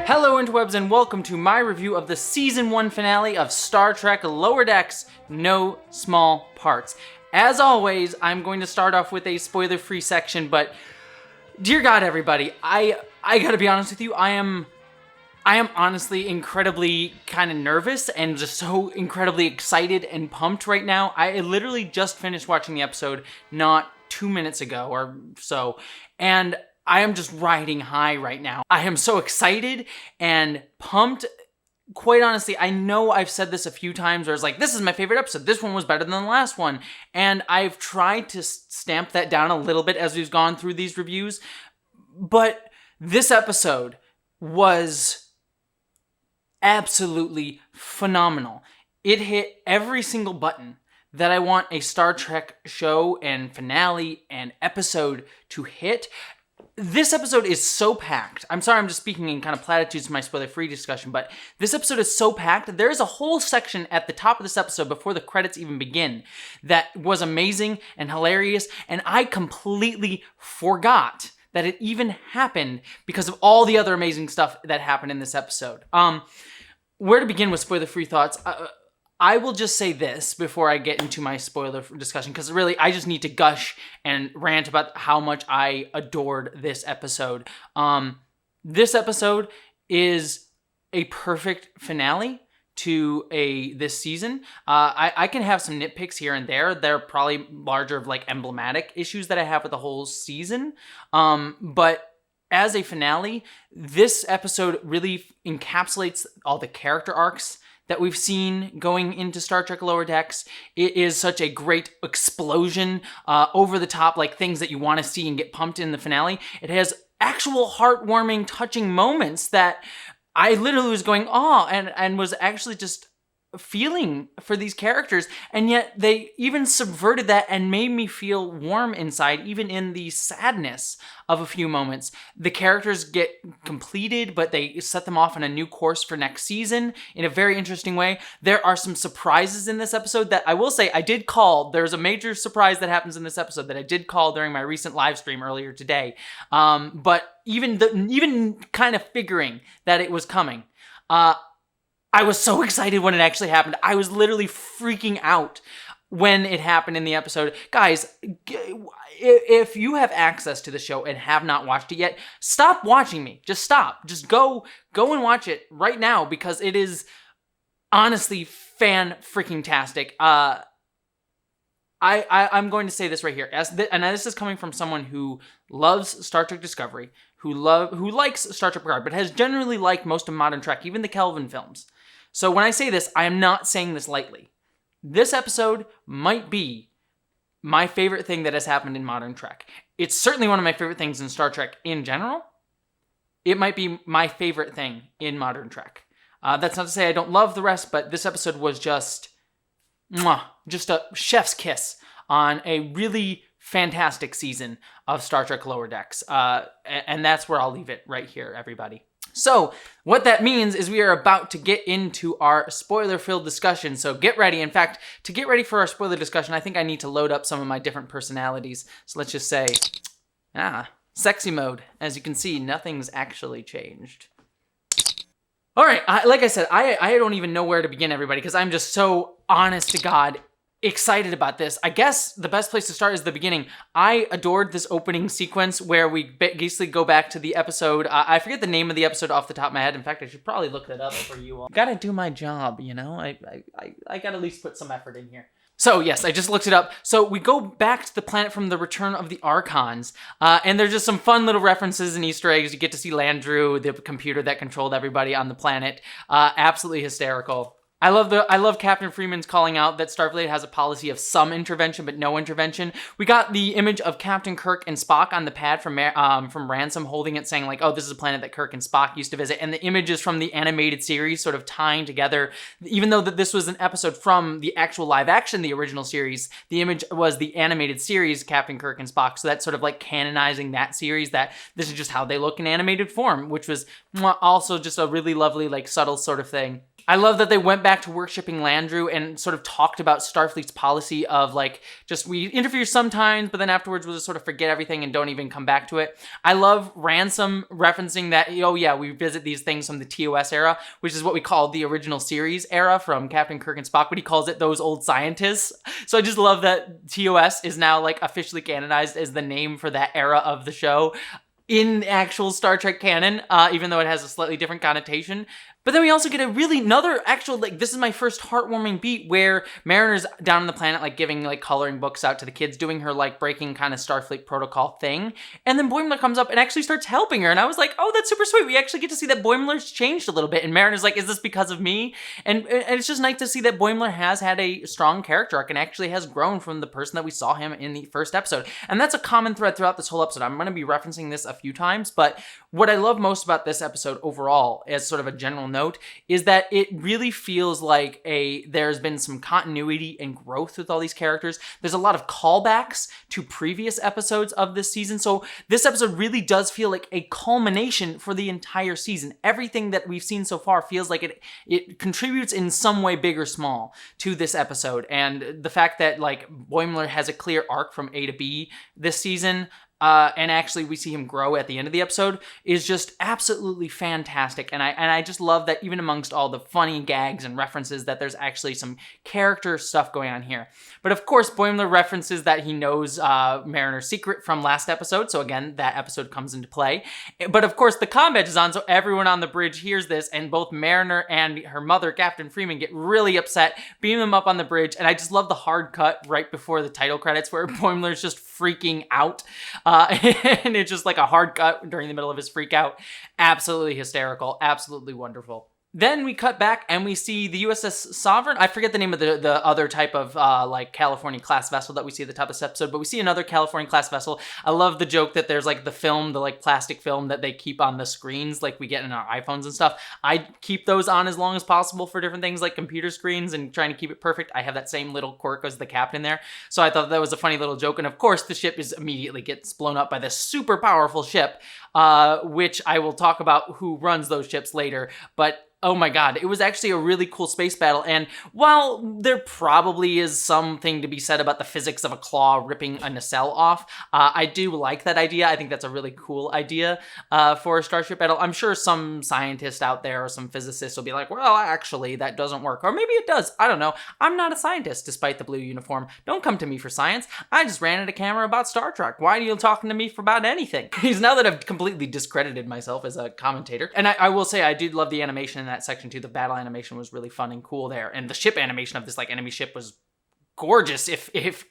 Hello interwebs and welcome to my review of the Season 1 finale of Star Trek Lower Decks, No Small Parts. As always, I'm going to start off with a spoiler-free section, but dear God, everybody, I gotta be honest with you, I am honestly incredibly kind of nervous and just so incredibly excited and pumped right now. I literally just finished watching the episode not 2 minutes ago or so, and I am just riding high right now. I am so excited and pumped. Quite honestly, I know I've said this a few times where it's like, this is my favorite episode. This one was better than the last one. And I've tried to stamp that down a little bit as we've gone through these reviews. But this episode was absolutely phenomenal. It hit every single button that I want a Star Trek show and finale and episode to hit. This episode is so packed. I'm sorry, I'm just speaking in kind of platitudes for my spoiler-free discussion, but this episode is so packed. There is a whole section at the top of this episode before the credits even begin that was amazing and hilarious, and I completely forgot that it even happened because of all the other amazing stuff that happened in this episode. Where to begin with spoiler-free thoughts? I will just say this before I get into my spoiler discussion, because really, I just need to gush and rant about how much I adored this episode. This episode is a perfect finale to this season. I can have some nitpicks here and there. They're probably larger of like emblematic issues that I have with the whole season. But as a finale, this episode really encapsulates all the character arcs that we've seen going into Star Trek Lower Decks. It is such a great explosion, over the top, like things that you want to see and get pumped in the finale. It has actual heartwarming, touching moments that I literally was going, oh, and was actually just feeling for these characters, and yet they even subverted that and made me feel warm inside, even in the sadness of a few moments. The characters get completed, but they set them off on a new course for next season in a very interesting way. There are some surprises in this episode that I will say I did call. There's a major surprise that happens in this episode that I did call during my recent live stream earlier today. But even kind of figuring that it was coming, I was so excited when it actually happened. I was literally freaking out when it happened in the episode. Guys, if you have access to the show and have not watched it yet, stop watching me. Just stop. Just go and watch it right now, because it is honestly fan-freaking-tastic. I'm going to say this right here, and this is coming from someone who loves Star Trek Discovery, who likes Star Trek Picard, but has generally liked most of modern Trek, even the Kelvin films. So when I say this, I am not saying this lightly. This episode might be my favorite thing that has happened in modern Trek. It's certainly one of my favorite things in Star Trek in general. It might be my favorite thing in modern Trek. That's not to say I don't love the rest, but this episode was just a chef's kiss on a really fantastic season of Star Trek Lower Decks. And that's where I'll leave it right here, everybody. So what that means is we are about to get into our spoiler-filled discussion. So get ready. In fact, to get ready for our spoiler discussion, I think I need to load up some of my different personalities. So let's just say, sexy mode. As you can see, nothing's actually changed. All right, like I said, I don't even know where to begin, everybody, because I'm just so honest to God excited about this. I guess the best place to start is the beginning. I adored this opening sequence where we basically go back to the episode. I forget the name of the episode off the top of my head. In fact, I should probably look that up for you all. Gotta do my job, you know? I gotta at least put some effort in here. So yes, I just looked it up. So we go back to the planet from the Return of the Archons, and there's just some fun little references and Easter eggs. You get to see Landru, the computer that controlled everybody on the planet. Absolutely hysterical. I love Captain Freeman's calling out that Starfleet has a policy of some intervention but no intervention. We got the image of Captain Kirk and Spock on the pad from Ransom holding it, saying like, oh, this is a planet that Kirk and Spock used to visit, and the image is from the animated series, sort of tying together. Even though that this was an episode from the actual live action, the original series, the image was the animated series, Captain Kirk and Spock, so that's sort of like canonizing that series, that this is just how they look in animated form, which was also just a really lovely, like, subtle sort of thing. I love that they went back to worshipping Landru and sort of talked about Starfleet's policy of like, just we interfere sometimes, but then afterwards we'll just sort of forget everything and don't even come back to it. I love Ransom referencing that, oh yeah, we visit these things from the TOS era, which is what we call the original series era from Captain Kirk and Spock, but he calls it those old scientists. So I just love that TOS is now like officially canonized as the name for that era of the show in actual Star Trek canon, even though it has a slightly different connotation. But then we also get another actual, like, this is my first heartwarming beat where Mariner's down on the planet, like, giving, like, coloring books out to the kids, doing her, like, breaking kind of Starfleet protocol thing. And then Boimler comes up and actually starts helping her. And I was like, oh, that's super sweet. We actually get to see that Boimler's changed a little bit. And Mariner's like, is this because of me? And it's just nice to see that Boimler has had a strong character arc and actually has grown from the person that we saw him in the first episode. And that's a common thread throughout this whole episode. I'm going to be referencing this a few times, but what I love most about this episode overall, as sort of a general note, is that it really feels like there's been some continuity and growth with all these characters. There's a lot of callbacks to previous episodes of this season. So this episode really does feel like a culmination for the entire season. Everything that we've seen so far feels like it contributes in some way, big or small, to this episode. And the fact that like Boimler has a clear arc from A to B this season, and actually we see him grow at the end of the episode, is just absolutely fantastic. And I just love that even amongst all the funny gags and references that there's actually some character stuff going on here. But of course, Boimler references that he knows Mariner's secret from last episode. So again, that episode comes into play. But of course, the comm badge is on, so everyone on the bridge hears this, and both Mariner and her mother, Captain Freeman, get really upset, beam them up on the bridge. And I just love the hard cut right before the title credits where Boimler's just freaking out. And it's just like a hard cut during the middle of his freak out. Absolutely hysterical. Absolutely wonderful. Then we cut back and we see the USS Sovereign. I forget the name of the other type of like California class vessel that we see at the top of this episode, but we see another California class vessel. I love the joke that there's like the film, the like plastic film that they keep on the screens like we get in our iPhones and stuff. I keep those on as long as possible for different things like computer screens and trying to keep it perfect. I have that same little quirk as the captain there. So I thought that was a funny little joke. And of course the ship immediately gets blown up by this super powerful ship, which I will talk about who runs those ships later. But oh my god, it was actually a really cool space battle, and while there probably is something to be said about the physics of a claw ripping a nacelle off, I do like that idea. I think that's a really cool idea for a starship battle. I'm sure some scientist out there or some physicist will be like, well, actually, that doesn't work. Or maybe it does. I don't know. I'm not a scientist, despite the blue uniform. Don't come to me for science. I just ran at a camera about Star Trek. Why are you talking to me about anything? Now that I've completely discredited myself as a commentator, and I will say I did love the animation in that section too. The battle animation was really fun and cool there, and the ship animation of this like enemy ship was gorgeous, if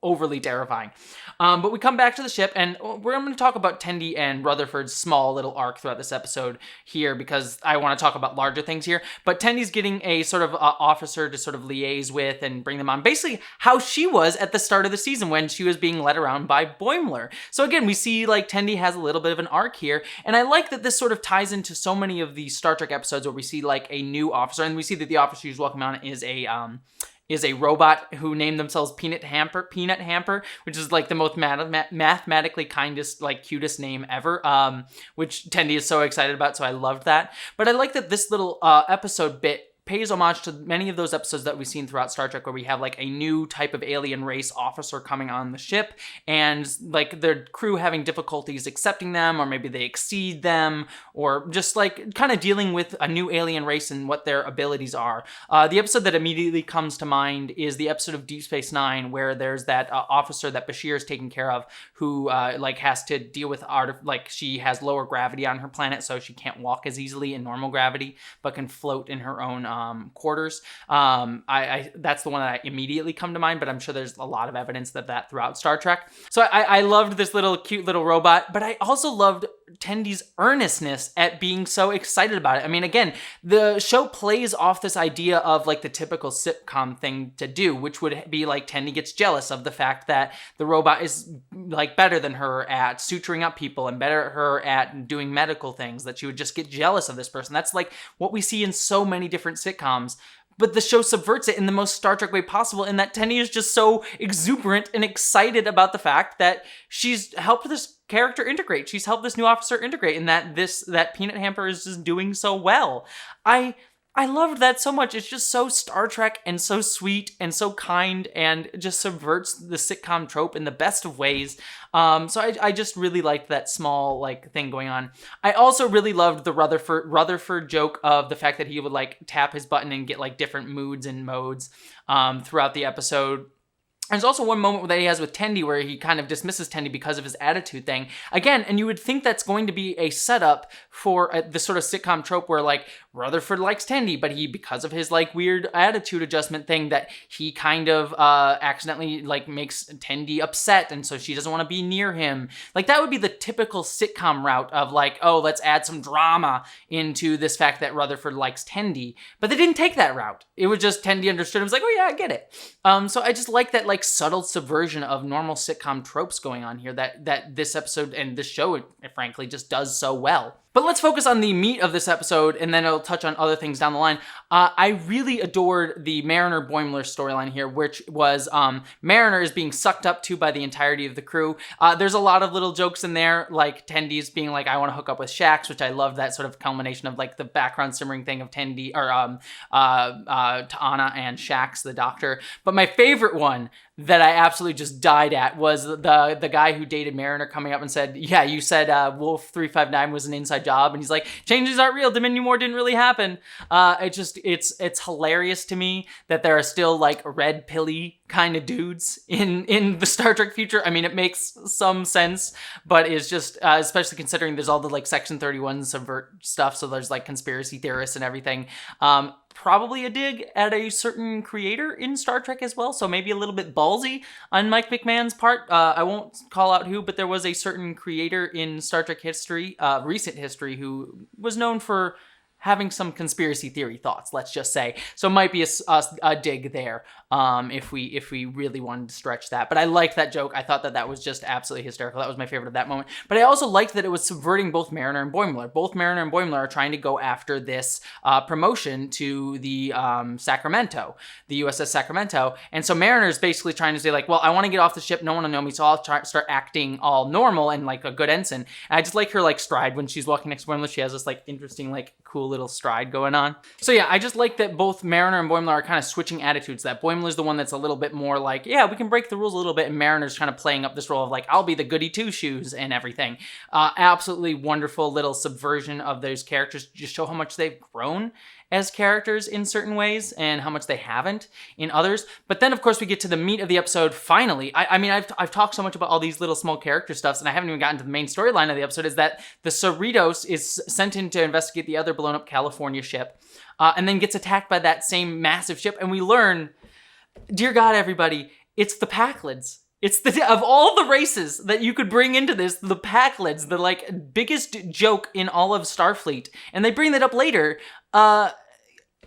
overly terrifying. But we come back to the ship, and I'm going to talk about Tendi and Rutherford's small little arc throughout this episode here, because I want to talk about larger things here. But Tendi's getting a sort of officer to sort of liaise with and bring them on. Basically, how she was at the start of the season when she was being led around by Boimler. So again, we see like Tendi has a little bit of an arc here, and I like that this sort of ties into so many of the Star Trek episodes where we see like a new officer, and we see that the officer who's welcome on is a robot who named themselves Peanut Hamper, which is like the most mathematically kindest, like cutest name ever, which Tendi is so excited about, so I loved that. But I like that this little episode bit pays homage to many of those episodes that we've seen throughout Star Trek where we have like a new type of alien race officer coming on the ship and like their crew having difficulties accepting them, or maybe they exceed them, or just like kind of dealing with a new alien race and what their abilities are. The episode that immediately comes to mind is the episode of Deep Space Nine where there's that officer that Bashir is taking care of who like has to deal with like she has lower gravity on her planet, so she can't walk as easily in normal gravity but can float in her own quarters. That's the one that I immediately come to mind, but I'm sure there's a lot of evidence that throughout Star Trek. So I loved this cute little robot, but I also loved Tendi's earnestness at being so excited about it. I mean, again, the show plays off this idea of like the typical sitcom thing to do, which would be like Tendi gets jealous of the fact that the robot is like better than her at suturing up people and better at her at doing medical things, that she would just get jealous of this person. That's like what we see in so many different sitcoms. But the show subverts it in the most Star Trek way possible, in that Tendi is just so exuberant and excited about the fact that she's helped this character integrate. She's helped this new officer integrate, and that Peanut Hamper is just doing so well. I I loved that so much. It's just so Star Trek and so sweet and so kind and just subverts the sitcom trope in the best of ways. So I just really liked that small like thing going on. I also really loved the Rutherford joke of the fact that he would like tap his button and get like different moods and modes throughout the episode. There's also one moment that he has with Tendi where he kind of dismisses Tendi because of his attitude thing. Again, and you would think that's going to be a setup for the sort of sitcom trope where like Rutherford likes Tendi, but he, because of his like weird attitude adjustment thing, that he kind of accidentally like makes Tendi upset, and so she doesn't want to be near him. Like that would be the typical sitcom route of like, oh, let's add some drama into this fact that Rutherford likes Tendi. But they didn't take that route. It was just Tendi understood. It was like, oh yeah, I get it. So I just like that like subtle subversion of normal sitcom tropes going on here that this episode and this show, frankly, just does so well. But let's focus on the meat of this episode, and then I'll touch on other things down the line. I really adored the Mariner-Boimler storyline here, which was Mariner is being sucked up to by the entirety of the crew. There's a lot of little jokes in there, like Tendi's being like, I want to hook up with Shax, which I love that sort of culmination of like the background simmering thing of Tendi, or T'Ana and Shax, the doctor. But my favorite one that I absolutely just died at was the guy who dated Mariner coming up and said, yeah, you said Wolf 359 was an inside job, and he's like, changes aren't real, Dominion War didn't really happen. It's hilarious to me that there are still like red pilly kind of dudes in the Star Trek future. I mean, it makes some sense, but it's just especially considering there's all the like Section 31 subvert stuff, so there's like conspiracy theorists and everything. Probably a dig at a certain creator in Star Trek as well, so maybe a little bit ballsy on Mike McMahon's part. I won't call out who, but there was a certain creator in Star Trek history, recent history, who was known for having some conspiracy theory thoughts, let's just say. So it might be a dig there if we really wanted to stretch that. But I liked that joke. I thought that was just absolutely hysterical. That was my favorite of that moment. But I also liked that it was subverting both Mariner and Boimler. Both Mariner and Boimler are trying to go after this promotion to the Sacramento, the USS Sacramento. And so Mariner's basically trying to say like, well, I want to get off the ship. No one will know me, so I'll start acting all normal and like a good ensign. And I just like her like stride when she's walking next to Boimler. She has this like interesting like cool little stride going on. So yeah, I just like that both Mariner and Boimler are kind of switching attitudes. That Boimler's the one that's a little bit more like, yeah, we can break the rules a little bit, and Mariner's kind of playing up this role of like, I'll be the goody two-shoes and everything. Absolutely wonderful little subversion of those characters. Just show how much they've grown as characters in certain ways and how much they haven't in others. But then, of course, we get to the meat of the episode finally. I mean, I've talked so much about all these little small character stuffs, and I haven't even gotten to the main storyline of the episode, is that the Cerritos is sent in to investigate the other blown-up California ship, and then gets attacked by that same massive ship, and we learn, dear God, everybody, it's the Packlids. It's of all the races that you could bring into this, the Packlids, the like biggest joke in all of Starfleet, and they bring that up later,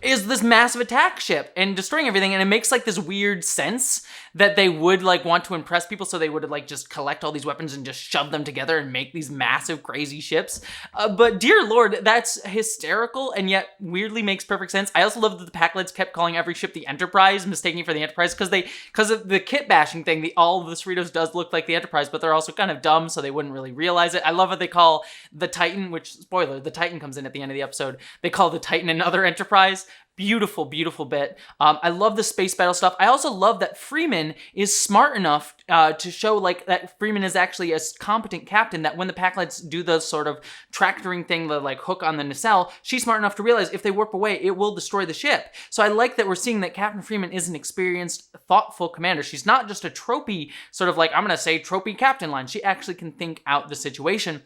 is this massive attack ship and destroying everything, and it makes like this weird sense that they would like want to impress people, so they would like just collect all these weapons and just shove them together and make these massive crazy ships. But dear Lord, that's hysterical and yet weirdly makes perfect sense. I also love that the Packlids kept calling every ship the Enterprise, mistaking it for the Enterprise, because of the kit bashing thing. All of the Cerritos does look like the Enterprise, but they're also kind of dumb, so they wouldn't really realize it. I love what they call the Titan, which, spoiler, the Titan comes in at the end of the episode. They call the Titan another Enterprise. Beautiful, beautiful bit. I love the space battle stuff. I also love that Freeman is smart enough to show like that Freeman is actually a competent captain, that when the Packlids do the sort of tractoring thing, the like hook on the nacelle, she's smart enough to realize if they warp away, it will destroy the ship. So I like that we're seeing that Captain Freeman is an experienced, thoughtful commander. She's not just a tropey sort of like, I'm going to say tropey captain line. She actually can think out the situation.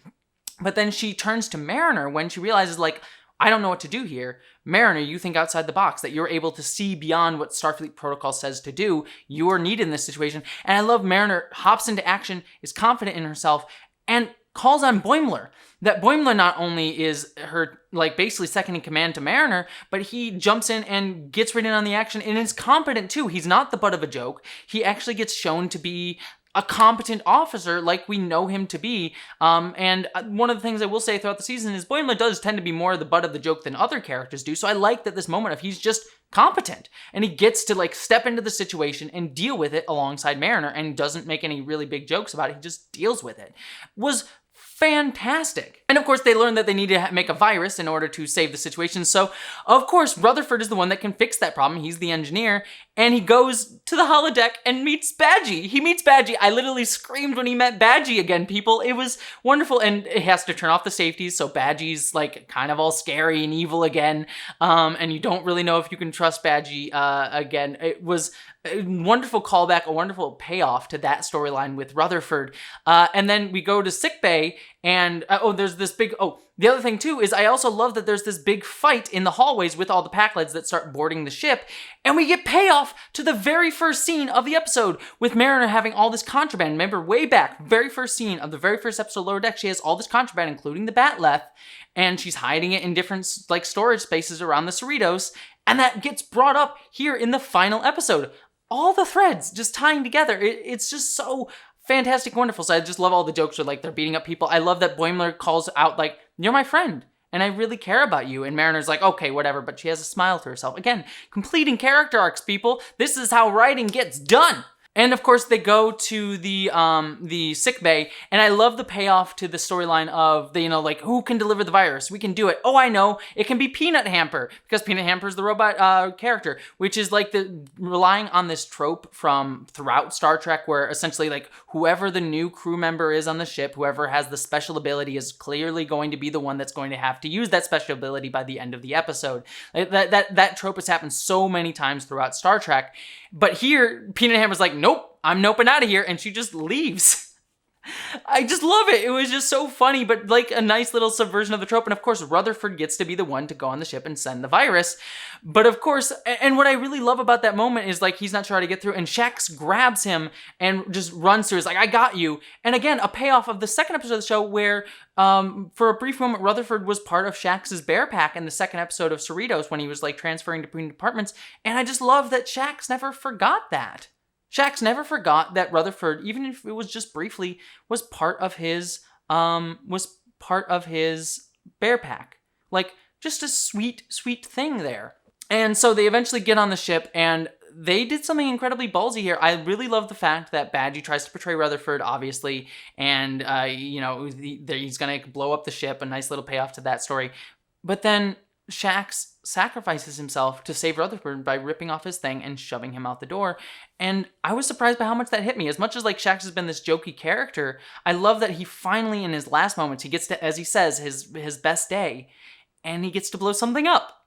But then she turns to Mariner when she realizes like, I don't know what to do here. Mariner, you think outside the box, that you're able to see beyond what Starfleet protocol says to do. You are needed in this situation. And I love Mariner hops into action, is confident in herself, and calls on Boimler. That Boimler not only is her, like, basically second in command to Mariner, but he jumps in and gets right in on the action and is competent too. He's not the butt of a joke. He actually gets shown to be a competent officer like we know him to be. And one of the things I will say throughout the season is Boimler does tend to be more the butt of the joke than other characters do. So I like that this moment of he's just competent and he gets to like step into the situation and deal with it alongside Mariner and doesn't make any really big jokes about it. He just deals with it. Was fantastic. And of course, they learn that they need to make a virus in order to save the situation. So, of course, Rutherford is the one that can fix that problem. He's the engineer. And he goes to the holodeck and meets Badgie. He meets Badgie. I literally screamed when he met Badgie again, people. It was wonderful. And he has to turn off the safeties. So Badgie's like kind of all scary and evil again. And you don't really know if you can trust Badgie again. It was a wonderful callback, a wonderful payoff to that storyline with Rutherford. And then we go to sickbay, and there's this big, the other thing too is I also love that there's this big fight in the hallways with all the Packleads that start boarding the ship, and we get payoff to the very first scene of the episode with Mariner having all this contraband. Remember, way back, very first scene of the very first episode of Lower Deck, she has all this contraband, including the Batleth, and she's hiding it in different like storage spaces around the Cerritos, and that gets brought up here in the final episode. All the threads just tying together. It's just so fantastic, wonderful. So I just love all the jokes where like they're beating up people. I love that Boimler calls out like, "You're my friend, and I really care about you." And Mariner's like, "Okay, whatever," but she has a smile to herself. Again, completing character arcs, people. This is how writing gets done. And of course, they go to the sick bay, and I love the payoff to the storyline of the, like, who can deliver the virus? We can do it. Oh, I know. It can be Peanut Hamper, because Peanut Hamper is the robot character, which is like relying on this trope from throughout Star Trek, where essentially like whoever the new crew member is on the ship, whoever has the special ability is clearly going to be the one that's going to have to use that special ability by the end of the episode. That trope has happened so many times throughout Star Trek. But here, Peanut Hammer's like, "Nope, I'm noping out of here," and she just leaves. I just love it. It was just so funny, but like a nice little subversion of the trope. And of course, Rutherford gets to be the one to go on the ship and send the virus. But of course, and what I really love about that moment is like he's not sure how to get through, and Shax grabs him and just runs through. He's like, "I got you." And again, a payoff of the second episode of the show where for a brief moment, Rutherford was part of Shax's bear pack in the second episode of Cerritos when he was like transferring between departments. And I just love that Shax never forgot that. Shax never forgot that Rutherford, even if it was just briefly, was part of his bear pack. Like, just a sweet, sweet thing there. And so they eventually get on the ship, and they did something incredibly ballsy here. I really love the fact that Badgie tries to portray Rutherford, obviously, and he's gonna blow up the ship. A nice little payoff to that story. But then Shax sacrifices himself to save Rutherford by ripping off his thing and shoving him out the door. And I was surprised by how much that hit me. As much as like Shax has been this jokey character, I love that he finally, in his last moments, he gets to, as he says, his best day, and he gets to blow something up.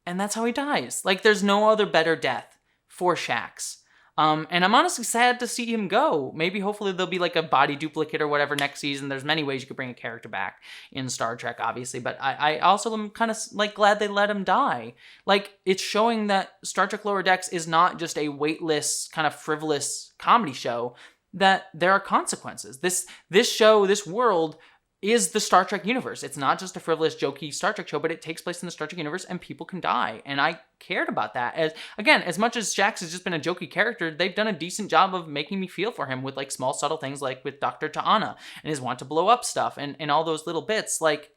And that's how he dies. Like, there's no other better death for Shax. And I'm honestly sad to see him go. Maybe, hopefully, there'll be like a body duplicate or whatever next season. There's many ways you could bring a character back in Star Trek, obviously. But I also am kind of like glad they let him die. Like, it's showing that Star Trek Lower Decks is not just a weightless, kind of frivolous comedy show, that there are consequences. This show, this world, is the Star Trek universe. It's not just a frivolous, jokey Star Trek show, but it takes place in the Star Trek universe, and people can die. And I cared about that. As much as Shax has just been a jokey character, they've done a decent job of making me feel for him with like small, subtle things, like with Dr. Ta'ana and his want to blow up stuff and all those little bits. Like,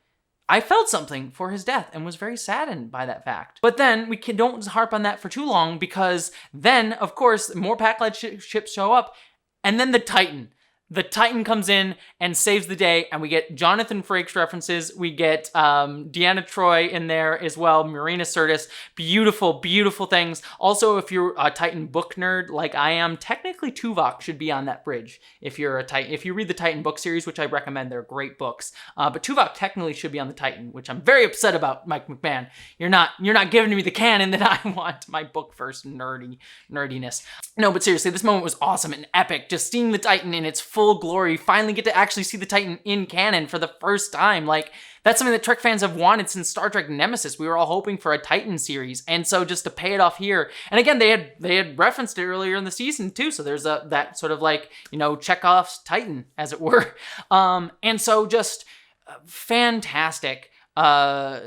I felt something for his death and was very saddened by that fact. But then don't harp on that for too long, because then, of course, more Packlet ships show up, and then the Titan. The Titan comes in and saves the day, and we get Jonathan Frakes references. We get Deanna Troi in there as well, Marina Sirtis. Beautiful, beautiful things. Also, if you're a Titan book nerd like I am, technically Tuvok should be on that bridge. If you're a Titan, if you read the Titan book series, which I recommend, they're great books. But Tuvok technically should be on the Titan, which I'm very upset about, Mike McMahon. You're not giving me the canon that I want. My book first nerdiness. No, but seriously, this moment was awesome and epic. Just seeing the Titan in its full glory, finally get to actually see the Titan in canon for the first time. Like, that's something that Trek fans have wanted since Star Trek Nemesis. We were all hoping for a Titan series, and so just to pay it off here, and again, they had referenced it earlier in the season too, so there's that sort of like, Chekhov's Titan, as it were. And so just fantastic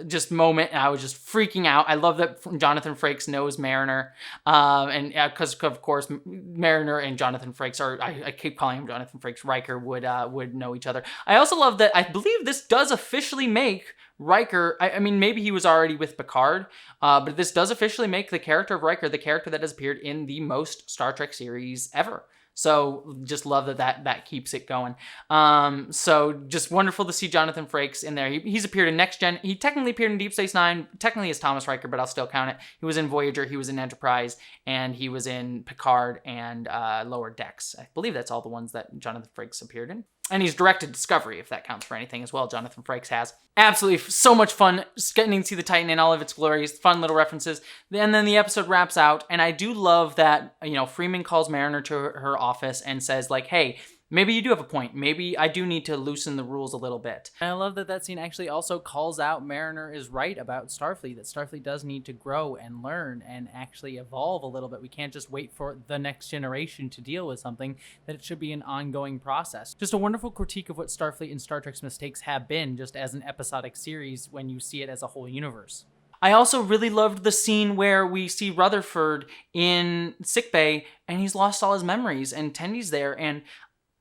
just moment, and I was just freaking out. I love that Jonathan Frakes knows Mariner, and because of course Mariner and Jonathan Frakes I keep calling him Jonathan Frakes, Riker would know each other. I also love that I believe this does officially make Riker, I mean, maybe he was already with Picard, but this does officially make the character of Riker the character that has appeared in the most Star Trek series ever. So just love that keeps it going. So just wonderful to see Jonathan Frakes in there. He's appeared in Next Gen. He technically appeared in Deep Space Nine, technically as Thomas Riker, but I'll still count it. He was in Voyager, he was in Enterprise, and he was in Picard and Lower Decks. I believe that's all the ones that Jonathan Frakes appeared in. And he's directed Discovery, if that counts for anything as well. Jonathan Frakes has. Absolutely so much fun just getting to see the Titan in all of its glories. Fun little references. And then the episode wraps out. And I do love that, Freeman calls Mariner to her office and says, like, hey, maybe you do have a point. Maybe I do need to loosen the rules a little bit. And I love that scene actually also calls out Mariner is right about Starfleet, that Starfleet does need to grow and learn and actually evolve a little bit. We can't just wait for the next generation to deal with something, that it should be an ongoing process. Just a wonderful critique of what Starfleet and Star Trek's mistakes have been, just as an episodic series when you see it as a whole universe. I also really loved the scene where we see Rutherford in sickbay and he's lost all his memories and Tendy's there, and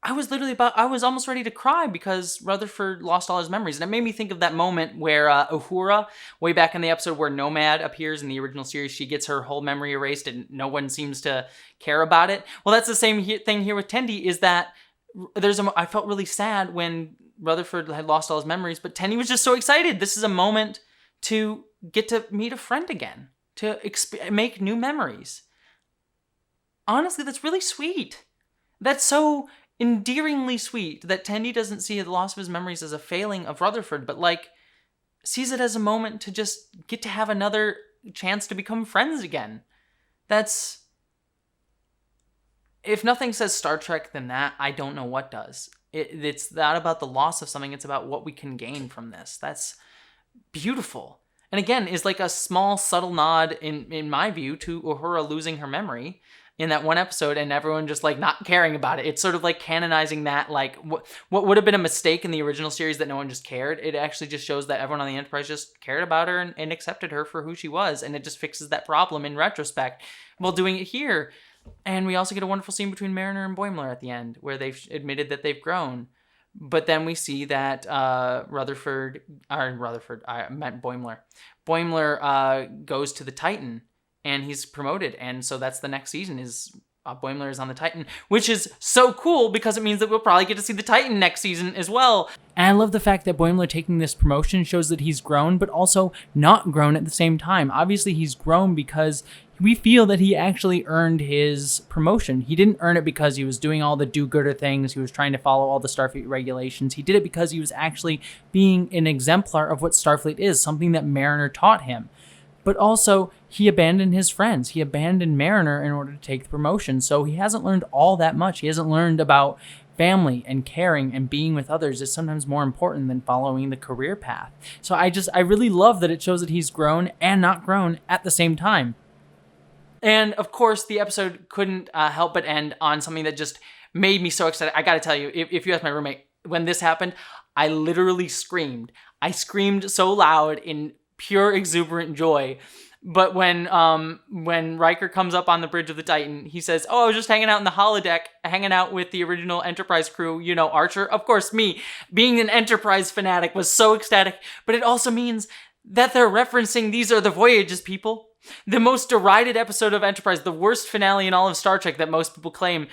I was almost ready to cry because Rutherford lost all his memories. And it made me think of that moment where Uhura, way back in the episode where Nomad appears in the original series, she gets her whole memory erased and no one seems to care about it. Well, that's the same thing here with Tendi, is that I felt really sad when Rutherford had lost all his memories, but Tendi was just so excited. This is a moment to get to meet a friend again, to make new memories. Honestly, that's really sweet. That's so endearingly sweet that Tendi doesn't see the loss of his memories as a failing of Rutherford, but sees it as a moment to just get to have another chance to become friends again. That's, if nothing says Star Trek than that, I don't know what does. It's not about the loss of something, it's about what we can gain from this. That's beautiful. And again, is like a small subtle nod in my view to Uhura losing her memory in that one episode and everyone just not caring about it. It's sort of like canonizing that, what would have been a mistake in the original series that no one just cared. It actually just shows that everyone on the Enterprise just cared about her and accepted her for who she was. And it just fixes that problem in retrospect while doing it here. And we also get a wonderful scene between Mariner and Boimler at the end where they've admitted that they've grown. But then we see that I meant Boimler. Boimler goes to the Titan and he's promoted. And so that's the next season is Boimler is on the Titan, which is so cool because it means that we'll probably get to see the Titan next season as well. And I love the fact that Boimler taking this promotion shows that he's grown, but also not grown at the same time. Obviously, he's grown because we feel that he actually earned his promotion. He didn't earn it because he was doing all the do-gooder things. He was trying to follow all the Starfleet regulations. He did it because he was actually being an exemplar of what Starfleet is, something that Mariner taught him. But also, he abandoned his friends. He abandoned Mariner in order to take the promotion. So he hasn't learned all that much. He hasn't learned about family and caring and being with others is sometimes more important than following the career path. So I really love that it shows that he's grown and not grown at the same time. And of course, the episode couldn't help but end on something that just made me so excited. I gotta tell you, if you ask my roommate, when this happened, I literally screamed. I screamed so loud in pure exuberant joy. But when Riker comes up on the bridge of the Titan, he says, "Oh, I was just hanging out in the holodeck, hanging out with the original Enterprise crew, Archer." Of course, me, being an Enterprise fanatic, was so ecstatic. But it also means that they're referencing These Are the Voyages, people. The most derided episode of Enterprise, the worst finale in all of Star Trek that most people claim.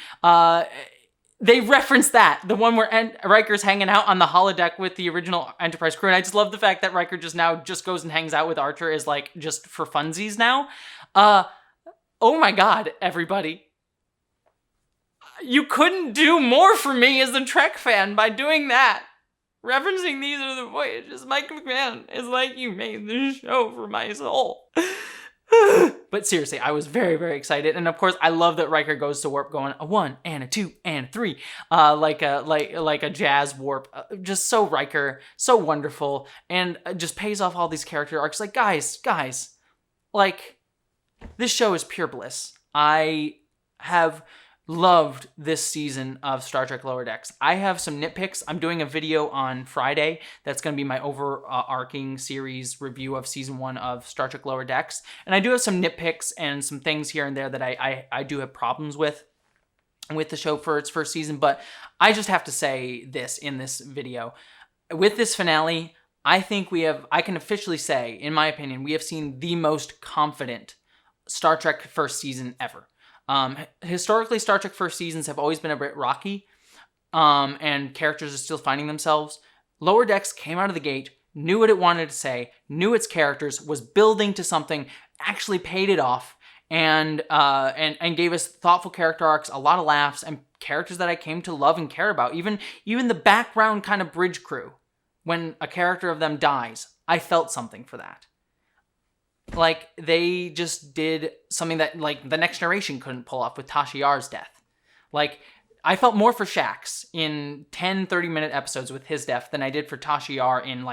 They reference that, the one where Riker's hanging out on the holodeck with the original Enterprise crew. And I just love the fact that Riker just goes and hangs out with Archer is just for funsies now. Oh my God, everybody. You couldn't do more for me as a Trek fan by doing that. Referencing These Are the Voyages. Mike McMahon is like, you made this show for my soul. But seriously, I was very, very excited. And of course, I love that Riker goes to warp going a 1 and a 2 and a 3, like a jazz warp. Just so Riker, so wonderful, and just pays off all these character arcs. Guys, this show is pure bliss. I have loved this season of Star Trek Lower Decks. I have some nitpicks. I'm doing a video on Friday that's going to be my overarching series review of season 1 of Star Trek Lower Decks. And I do have some nitpicks and some things here and there that I do have problems with the show for its first season. But I just have to say this in this video. With this finale, I think I can officially say, in my opinion, we have seen the most confident Star Trek first season ever. Historically, Star Trek first seasons have always been a bit rocky, and characters are still finding themselves. Lower Decks came out of the gate, knew what it wanted to say, knew its characters, was building to something, actually paid it off, and gave us thoughtful character arcs, a lot of laughs, and characters that I came to love and care about. Even the background kind of bridge crew, when a character of them dies, I felt something for that. Like, they just did something that, like, the Next Generation couldn't pull off with Tasha Yar's death. Like, I felt more for Shax in 10, 30-minute episodes with his death than I did for Tasha Yar in,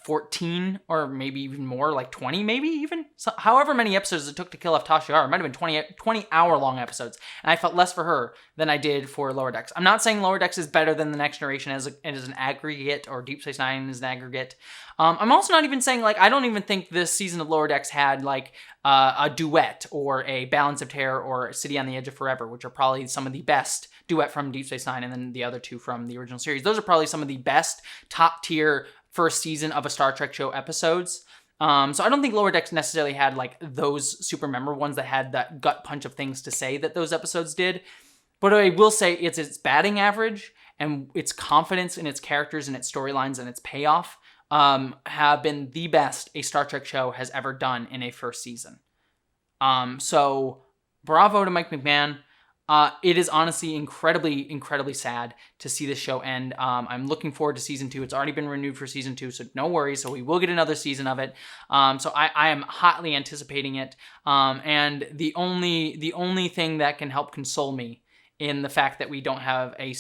14 or maybe even more, 20 maybe even? So, however many episodes it took to kill off Tasha Yar. It might have been 20-hour-long episodes. And I felt less for her than I did for Lower Decks. I'm not saying Lower Decks is better than The Next Generation as an aggregate, or Deep Space Nine as an aggregate. I'm also not even saying, I don't even think this season of Lower Decks had, a duet or a Balance of Terror or City on the Edge of Forever, which are probably some of the best. Duet from Deep Space Nine, and then the other two from the original series. Those are probably some of the best top-tier first season of a Star Trek show episodes. So I don't think Lower Decks necessarily had, those super memorable ones that had that gut punch of things to say that those episodes did. But I will say it's its batting average and its confidence in its characters and its storylines and its payoff have been the best a Star Trek show has ever done in a first season. So bravo to Mike McMahon. It is honestly incredibly, incredibly sad to see this show end. I'm looking forward to season 2. It's already been renewed for season 2, so no worries. So we will get another season of it. So I am hotly anticipating it. And the only thing that can help console me in the fact that we don't have a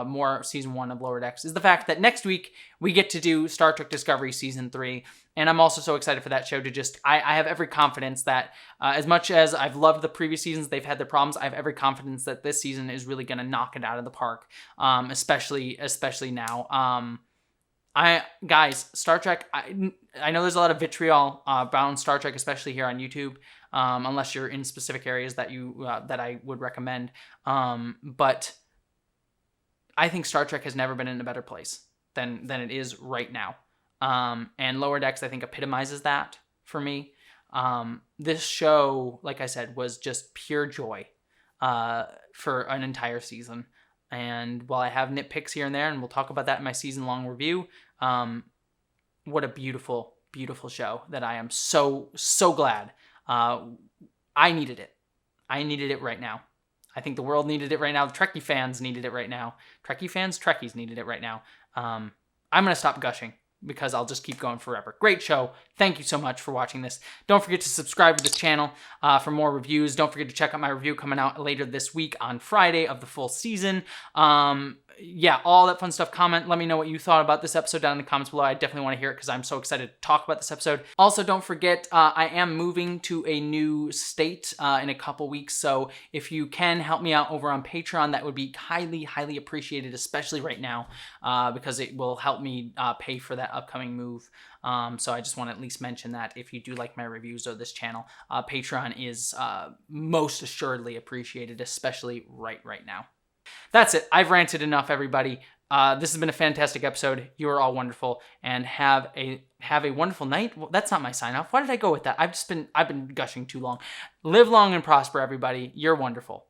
more season 1 of Lower Decks is the fact that next week we get to do Star Trek Discovery season 3. And I'm also so excited for that show to I have every confidence that as much as I've loved the previous seasons, they've had their problems, I have every confidence that this season is really going to knock it out of the park, especially now. Star Trek, I know there's a lot of vitriol around Star Trek, especially here on YouTube, unless you're in specific areas that that I would recommend. But I think Star Trek has never been in a better place than it is right now. And Lower Decks, I think, epitomizes that for me. This show, like I said, was just pure joy for an entire season. And while I have nitpicks here and there, and we'll talk about that in my season-long review, what a beautiful, beautiful show that I am so, so glad. I needed it. I needed it right now. I think the world needed it right now. The Trekkie fans needed it right now. Trekkies needed it right now. I'm going to stop gushing, because I'll just keep going forever. Great show. Thank you so much for watching this. Don't forget to subscribe to this channel for more reviews. Don't forget to check out my review coming out later this week on Friday of the full season. Yeah, all that fun stuff. Comment. Let me know what you thought about this episode down in the comments below. I definitely want to hear it because I'm so excited to talk about this episode. Also, don't forget, I am moving to a new state in a couple weeks. So if you can help me out over on Patreon, that would be highly, highly appreciated, especially right now, because it will help me pay for that upcoming move. So I just want to at least mention that if you do like my reviews of this channel, Patreon is most assuredly appreciated, especially right now. That's it. I've ranted enough, everybody. This has been a fantastic episode. You are all wonderful, and have a wonderful night. Well, that's not my sign off. Why did I go with that? I've been gushing too long. Live long and prosper, everybody. You're wonderful.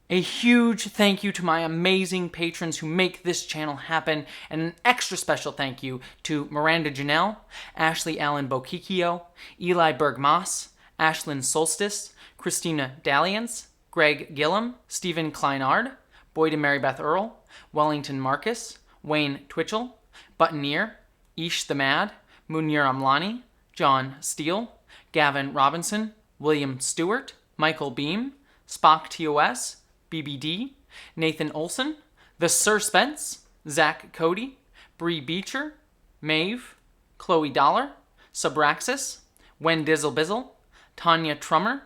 A huge thank you to my amazing patrons who make this channel happen, and an extra special thank you to Miranda Janelle, Ashley Allen Bokikio, Eli Berg-Moss, Ashlyn Solstice, Christina Dalliance, Greg Gillum, Stephen Kleinard, Boyd and Mary Beth Earl, Wellington Marcus, Wayne Twitchell, Buttoneer, Ish the Mad, Munir Amlani, John Steele, Gavin Robinson, William Stewart, Michael Beam, Spock TOS, BBD, Nathan Olson, The Sir Spence, Zach Cody, Bree Beecher, Maeve, Chloe Dollar, Subraxis, Wen Dizzle Bizzle, Tanya Trummer,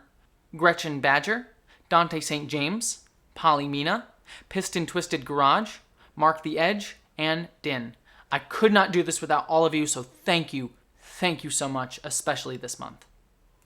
Gretchen Badger, Dante St. James, Polly Mina, Piston Twisted Garage, Mark the Edge, and Din. I could not do this without all of you, so thank you so much, especially this month.